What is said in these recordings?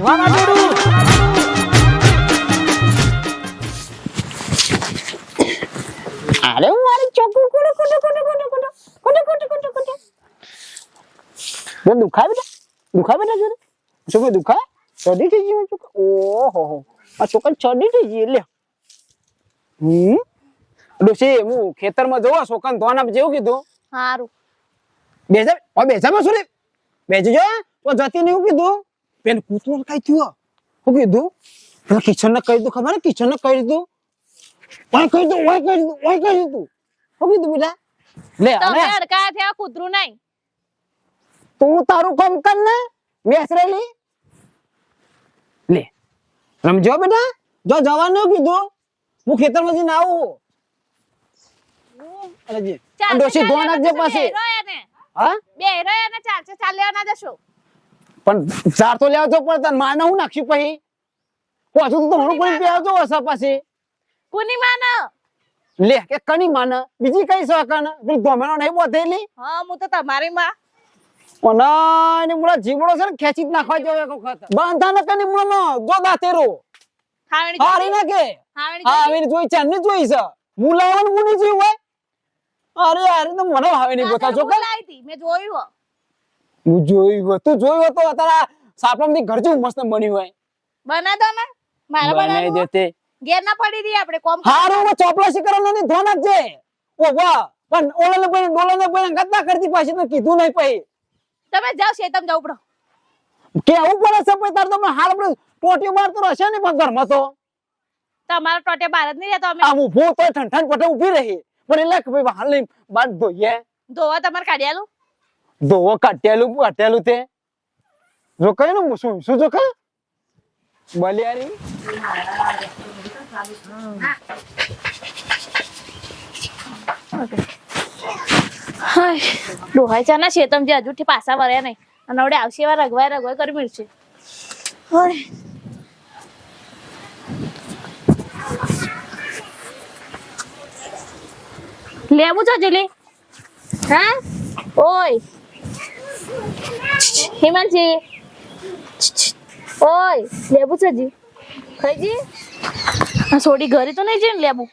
મારા જોડું અરે મારી ચોકુ કોડો કોડો કોડો કોડો કોડો કોડો કોડો કોડો કોડો દુખાય બેટા જોડે શું દુખાય ચડી થઈ ગયું ચોક ઓહો હો આ ચોકન ચડી થઈ ગઈ લે ડોસી હું ખેતરમાં જોવા સોકન ધોન આપ જેવું કીધું હારું બેજામાં શું રે બેજજો તો જતી ને એવું કીધું પેન કૂતરું કઈ થયું શું કીધું પેલા કિચન ને કહી દીધું ખબર ને કિચન ને કહી દીધું ઓય કહી દીધું શું કીધું બેટા લે તમે અડકા થયા કૂતરું નહીં તું તારું કામ કર ને બેસરેલી લે સમજો બેટા જો જવાનું કીધું હું ખેતરમાં જઈને આવું અરે જી ડોસી ધોન આપજે પાસે હા બે રહ્યા ને ચાર લેવા ના જશો પણ ચાર તો લેવા તો પડતા માને હું નાખશું પછી પાછું તો ઘણું કોઈ પેવજો હશે પછી કોની માને લે કે કની માને બીજી કઈ સકન પેલી ધોમેનો નહીં બોધેલી હા હું તો તમારી માં ઓના ને મુરા જીવડો છે ને ખેંચી જ નાખવા જેવો એક વખત બાંધા ન કની મુનો જો દાતેરો હારી ના કે હા હવે જોઈ છે ને જોઈ છે મુલાવન મુની જોઈ હોય અરે યાર તો મને હવે નહીં બતા જો કે મેં જોયું હું જોયું તું જોયું તો તારા સાપમની ઘર જેવું મસ્ત બન્યું હોય બના દો ને મારા બનાવી દેતે ઘેર ના પડી રહી આપણે કોમ હારું વો ચોપલાસી કરવાનો ની ધોન આપજે ઓ વાહ પણ ઓલાને પણ ડોલાને પણ ગદ્દા કરતી પાછી તો કીધું નહીં પછી તમે જાવ શેતમ જાવ પડો કે આવું પડે છે પછી તાર તો હાલ આપણે ટોટી મારતો રહેશે ને પણ ઘરમાં તો તમારા ટોટે બહાર જ નહીં રહેતો અમે આ ઊભો તો ઠંઠણ પટે ઊભી રહી પણ એટલે કે ભાઈ હાલ નહીં બાદ ધોઈએ ધોવા તમારે કાઢ્યાલું ધોવો કાઢેલું તે જો કઈ ને શું જો કા બલિયારી હાય ડોહાઈ ચા ના શેતમ જે હજુથી પાછા વર્યા નહીં અને આવડે આવશે એવા રગવાય કરી મળશે હાય લેવું છો જલી હા ઓય હિમાંશી ઓય લેવું છે જી ખઈજી આ સોડી ઘરે તો નહીં જઈને લેવું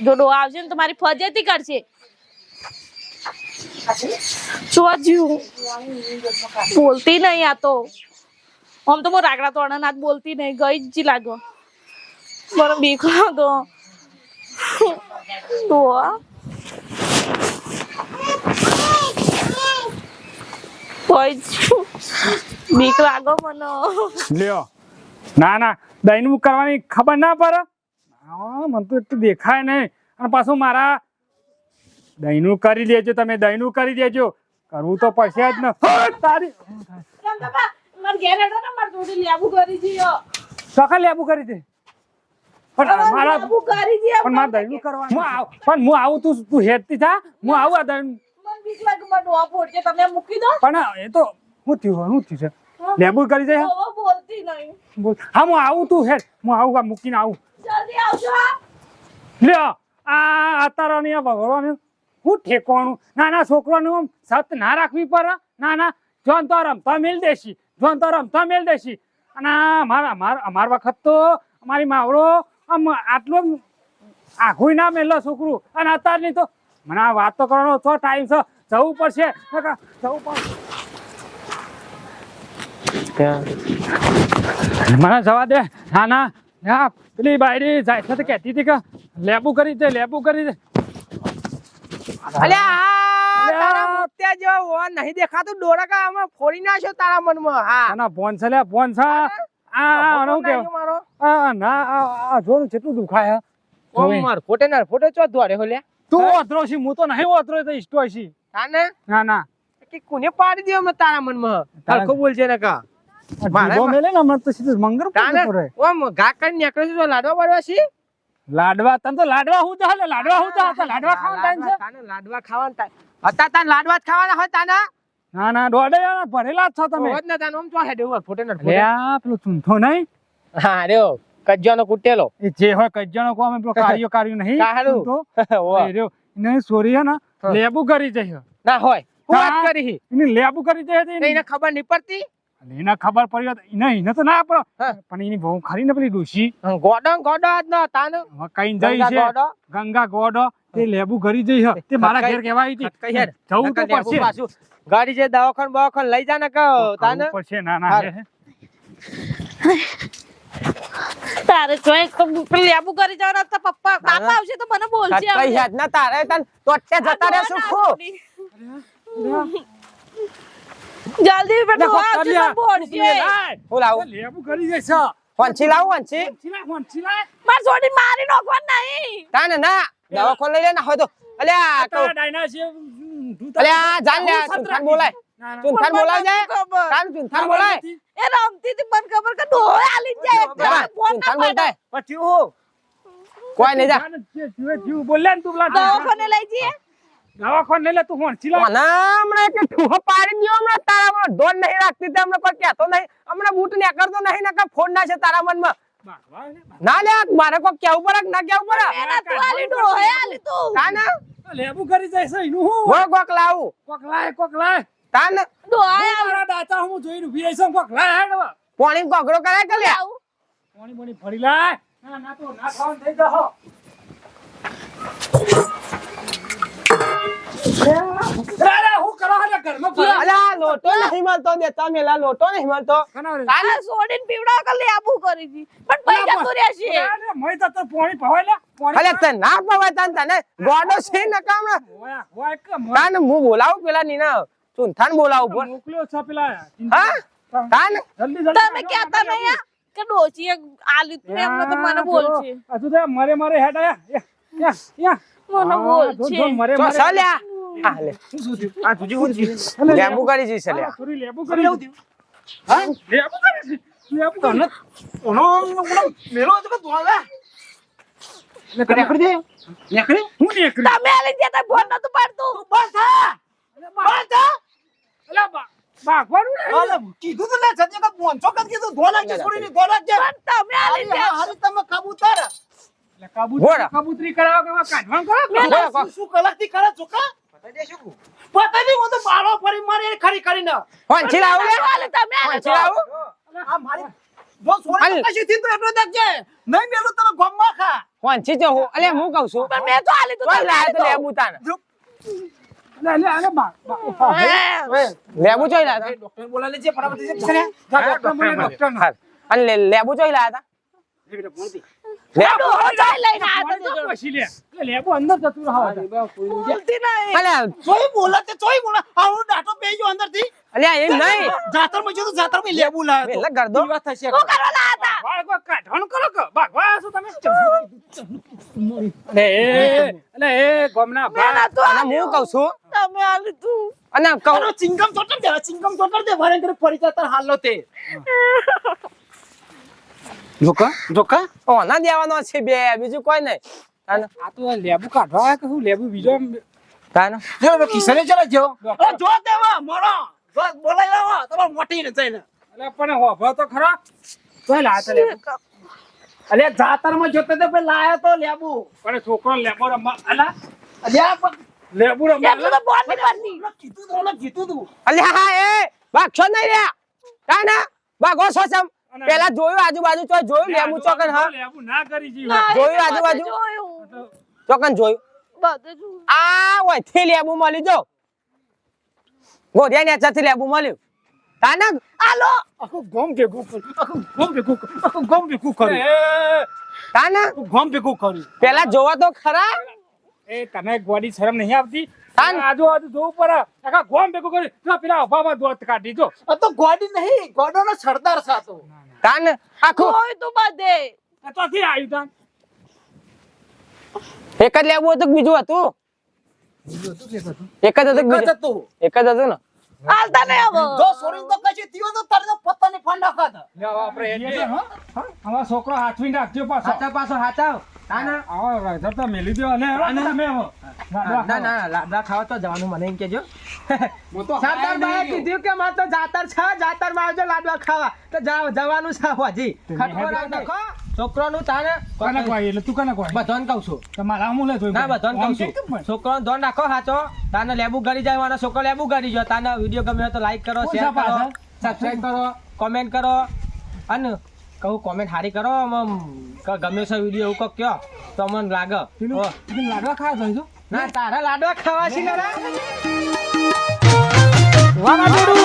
જો ડો આવશે ને તો મારી ફજેતી કરશે ચોજ્યું બોલતી નહીં આ તો આમ તો હું રાગડા તોડા ના બોલતી નહીં ગઈ જ લાગો મને બીક લાગો તો બીક લાગો મને લ્યો ના દૈનુ કરવાની ખબર ના પડે મને તો એટલું દેખાય નહીં અને પાછું મારા દૈનુ કરી દેજો તમે દૈનુ કરી દેજો કરવું તો પડશે જ ને તારી સખા લેબુ કરી દે પણ મારા દૈનુ કરવાનું પણ હું આવું તું હેડતી થા હું આવું આ દૈનુ પણ એ તો હું થયું છે લેબુ કરી દે હા હું આવું તું હેડ હું આવું મૂકીને આવું લ્યો આ અત્યારે ભગવાન હું ઠેકવાનું નાના છોકરાનું સત ના રાખવી પડે ના જોન તો રમતા મેલ દેશી અને અમાર વખત તો અમારી માવડો આમ આટલો આખું ના મેલો છોકરું અને અત્યારની તો મને આ વાત તો કરવાનો તો ટાઈમ છે જવું પડશે મને જવા દે ના પેલી બાયરી જાય છે તો કહેતી હતી કે લેબુ કરી દે તારા મુત્યા જેવો ઓન નહીં દેખાતું ડોળકા આમાં ફોડી નાખ્યો તારા મનમાં હા ના ફોન છે આ અણો કે ના આ જોનું કેટલું દુખાય ઓ માર ફોટે ચો દોડે હો લે તું ઓતરો છે હું તો નહીં ઓતરો તો ઇસ્ટો છે તાને ના કે કોને પાડી દેવો મે તારા મનમાં તરખો બોલ છે ને કા મારે મેલે ને મત સીધું મંગર તાને ઓમ ઘા કરી નીકળે છે લાડવા બાડવા છે લાડવા તને તો લાડવા હું ચાલે લાડવા ખાવાનું ટાઈમ છે તાને લાડવા ખાવાનું ટાઈમ હતા તાન લાડવા જ ખાવાના હોય તાના ના દોડે ભરેલા જ છો તમે હોત ને તાન ઓમ ચો હેડે ઉપર ફોટે પેલો ચૂંથો નહીં હા રેઓ કજ્જાનો કુટેલો એ જે હોય કજ્જાનો કો અમે પેલો કાર્ય નહીં કાહરું તો એને સોરી હે ને લેબુ કરી જઈ ના હોય વાત કરી એને લેબુ કરી જઈ એને ખબર નહીં પડતી અને એને ખબર પડી હોત, એને તો ના પડે હા. પણ એની બહુ ખરી ને પેલી ડોશી ગોડો ગોડો આજ નો તાન હવે કઈ જઈ છે ગોડો ગંગા ગોડો તે લેબુ ઘરી જઈ છે તે મારા ઘેર કહેવા આવી હતી કઈ હેડ જવું તો પડશે પાછું ગાડી જે દવાખાન બવાખાન લઈ જા ને કહો તાન જવું પડશે ના ના હાલ. હે. તારે જોઈ લેબુ કરી જવાના તો પપ્પા બાપા આવશે તો મને બોલશે કઈ હવે. હેડ ના તારે તન તો અત્યારે જતા રહે શું ખો જલ્દી બેટા લે, આવશે કોક તો બોલશે લાય. હું લાવું લેબુ ઘરી જઈ છે વંચી લાવું વંચી વંચી લાય. માર છોડી મારી નાખવા નહીં. તાન ના દવાખાન લઈ લે ના હોય તો અલ્યા તો તારા ડાયના છે અલ્યા જાન લે ચુનથાન બોલાય ના, ના. ચુનથાન બોલાય જાય ખબર. તાન ચુનથાન બોલાય એ રમતી હતી મને ખબર કે ડોહે આલી જ જાય એટલે જા ફોન ના ચુનથાન બોલતાય પછી હું કોઈ નહીં જા જીવ બોલ્યા ને તું પેલા દવાખાને લઈ જઈએ. દવાખાને લઈ લે તું વંચી લાય. ઓના હમણાં કે ઠૂહો પાડી દ્યો હમણાં તારામાં ઢોર નહીં રાખતી તે હમણાં કોઈ કહેતો નહીં હમણાં બૂટ ને કરતો નહીં ને કે ફોન ના છે તારા મનમાં બાકવા ને. ના લે મારે કોઈ કેવું પડે કે ના કેવું પડે એના તું આલી ડોહે આલી તું. તાન લેબુ ઘરી જાય છે એનું હું હું કોક લાવું કોક લાય તાન ડોહે હું આલી મારા દાતા હું જોઈને ઊભી રહી છું કોક લાય હેડ હવે. પોણી કોગરો કરાય કે લે આવું. પાણી બોણી ભરી લાય ના ના તો ના ખાવાનું થઈ જાહો. અરે હું કરો હાલે ઘરમાં ફરે. અલ્યા લોટો નહીં મળતો દેતા મેલા લોટો નહીં મળતો કના રે? આ છોડીને પીવડાવ કે લેબુ કરી દી પણ પૈસા તો રહેશે. અરે મય તો તાર પાણી ભવાય લે પાણી અલ્યા તને ના પવાય તાન તને ગોડો છે ને કામણા ભવાય, ભવાય કે મય તાન હું બોલાવું પેલા નીના ચુનથાન બોલાવું બોલ મોકલ્યો છે પેલા હા તાન જલ્દી જલ્દી તમે કહેતા નહીં આ કે ડોશીએ આલી તું એમને તો મને બોલશે. આ તું તો મારે હેડ આયા યા મને બોલશે. મરે તો મરે સલ્યા હા લે આ તુજી હું થયું લેબુ કરી જઈશ લ્યા થોડી લેબુ કરી લેવું હા લેબુ કરી છે લેબુ કરી ઓનો મેલો તો કે દોલે નેકડી દે નેકડી હું નેકડી તમે આલી દેતા ફોન નતું પાડતું. બસ થા બસ થા અલા બાગવાનું ને અલે કીધું તો લે સજે કે પોંચો કદ કીધું ધોલા કે છોડીને ધોલા કે પણ તમે આલી દે. હારી તમે કબૂતર એટલે કબૂતરી કરાવો કે કાઢવાનું કરો શું કલાકથી કરે ચોકા પતા દે શું પતા દે હું તો બાળો ફરી મારે ખરી કરીને પંછી લાવું લે આલી તમે આલી પંછી લાવું આ મારી જો છોડી કશી થી તો એટલો દે નહીં મેલું તને ગમમાં ખા પંછી જો હું અલે હું કહું છું પણ મેં તો આલી તો કોઈ તમે લાય આલી તો તો. લેબુ તાન લે બા લેબુ ચોઈ લાયા તા? ડોક્ટર બોલા લેજે ફટાફટ જશે ડોક્ટર હાલ. અને લેબુ ચોઈ લાયા તા? ડોહો જાય લઈને આવ્યો તો જોડે. પછી લે લેબુ અંદર જતું રહો બોલતી નહીં. અલ્યા ચોઈ બોલા તે ચોઈ બોલા આ હું ડાટો બેજો અંદર થી અલ્યા એમ નહીં જાતર માં જો તો જાતર માં લેબુ લાયો એટલે ગરદો વાત થશે શું કરવા લાયા હતા? વાળ કોઈ કાઢવાનું કરો કે ભાગવા છો તમે અલે એ ગોમના મેં નતું અને આલ્યું. હું કહું છું તમે આલી તું. અને કહું અરે ચિંગમ ચોટર દે ચિંગમ ચોટર દે વારે કરે ફરી જાતર હાલો તે જોકા જોકા ઓ ના દેવાનો છે બે બીજું કોઈ નહીં તાન આ તો લેબુ કાઢવા કે હું લેબુ બીજો તાન જો હવે કિસને ચલા જો અરે જો દેવા મોરો જો બોલાઈ લાવો તમાર મોટી ને જઈને અલે પણ હોભળો તો ખરા તોય લાયા તા લેબુ અલે જાતર માં જોતે તે પે લાયો તો લેબુ પણ છોકરો લેબુ રમવા અલા અલ્યા લેબુ રમવા એટલું તો બોલ નહીં પડતી. કીધું તું અલ્યા હા એ બાક્ષો નહીં રે તાન બાગો સોસમ પેલા જોયું આજુબાજુ તો જોયું લેબુ ચોકન હા લેબુ ના કરી જી ના, જોયું એ આજુબાજુ? બધું જોયું. ચોકન જોયું બધું જોયું. આ ઓય થી લેબુ મળી જો ગોડિયા ને ચાથી લેબુ મળ્યું તાન આલો. આખું ગોમ ભેગું કર્યું આખું ગોમ ભેગું કર્યું તાન ગોમ ભેગું કર્યું પેલા જોવા તો ખરા એ તને ગોડી શરમ નહીં આવતી તાન. આજુબાજુ જોવું પડે આખા ગોમ ભેગું કરી જો પેલા અભામાં દોત કાઢી જો આ તો ગોડી નહીં ગોડોનો સરદાર સાતો તાન આખું જોયું તું બધે. એ તો થી આવ્યું તાન એક જ લેબુ હતું કે બીજું હતું એક જ હતું કે બીજું? હતું એક જ હતું ને હાલતા નહીં હવે. જો સોરી તો કશી થયો તો તારે તો પત્તાની ફાંડા ખાતા આપણે અમારો છોકરો હાથવી રાખજો પાછો પાછો હાચાવ આવો રાઈધર તો મેલી દો અને તમે આવો. લાડવા ખાવા તો જવાનું મને એમ કેજો હું તો સરદાર ભાઈએ કીધું કે મારે તો જાતર છે જાતર માં આવજો લાડવા ખાવા તો જવાનું છે હજી ખટકો નાખો છોકરાનું તાને કને કોઈ એટલે તું કને કોઈ બધાને કહું છું તમારા હું લે જોઈ ના બધાને કહું છું છોકરાનું ધોન રાખો હાચો તાને લેબુ ગળી જાય મારો છોકરો લેબુ ગળી જો તાને વિડીયો ગમે હોય તો લાઈક કરો શેર કરો સબસ્ક્રાઇબ કરો કોમેન્ટ કરો અને કહું કોમેન્ટ સારી કરો આમ ગમે છે વિડીયો એવું કહો કયો તો મને લાગે લાડવા ખાવા જઈશું ના તારા લાડવા ખાવા છે ને રા? વાહ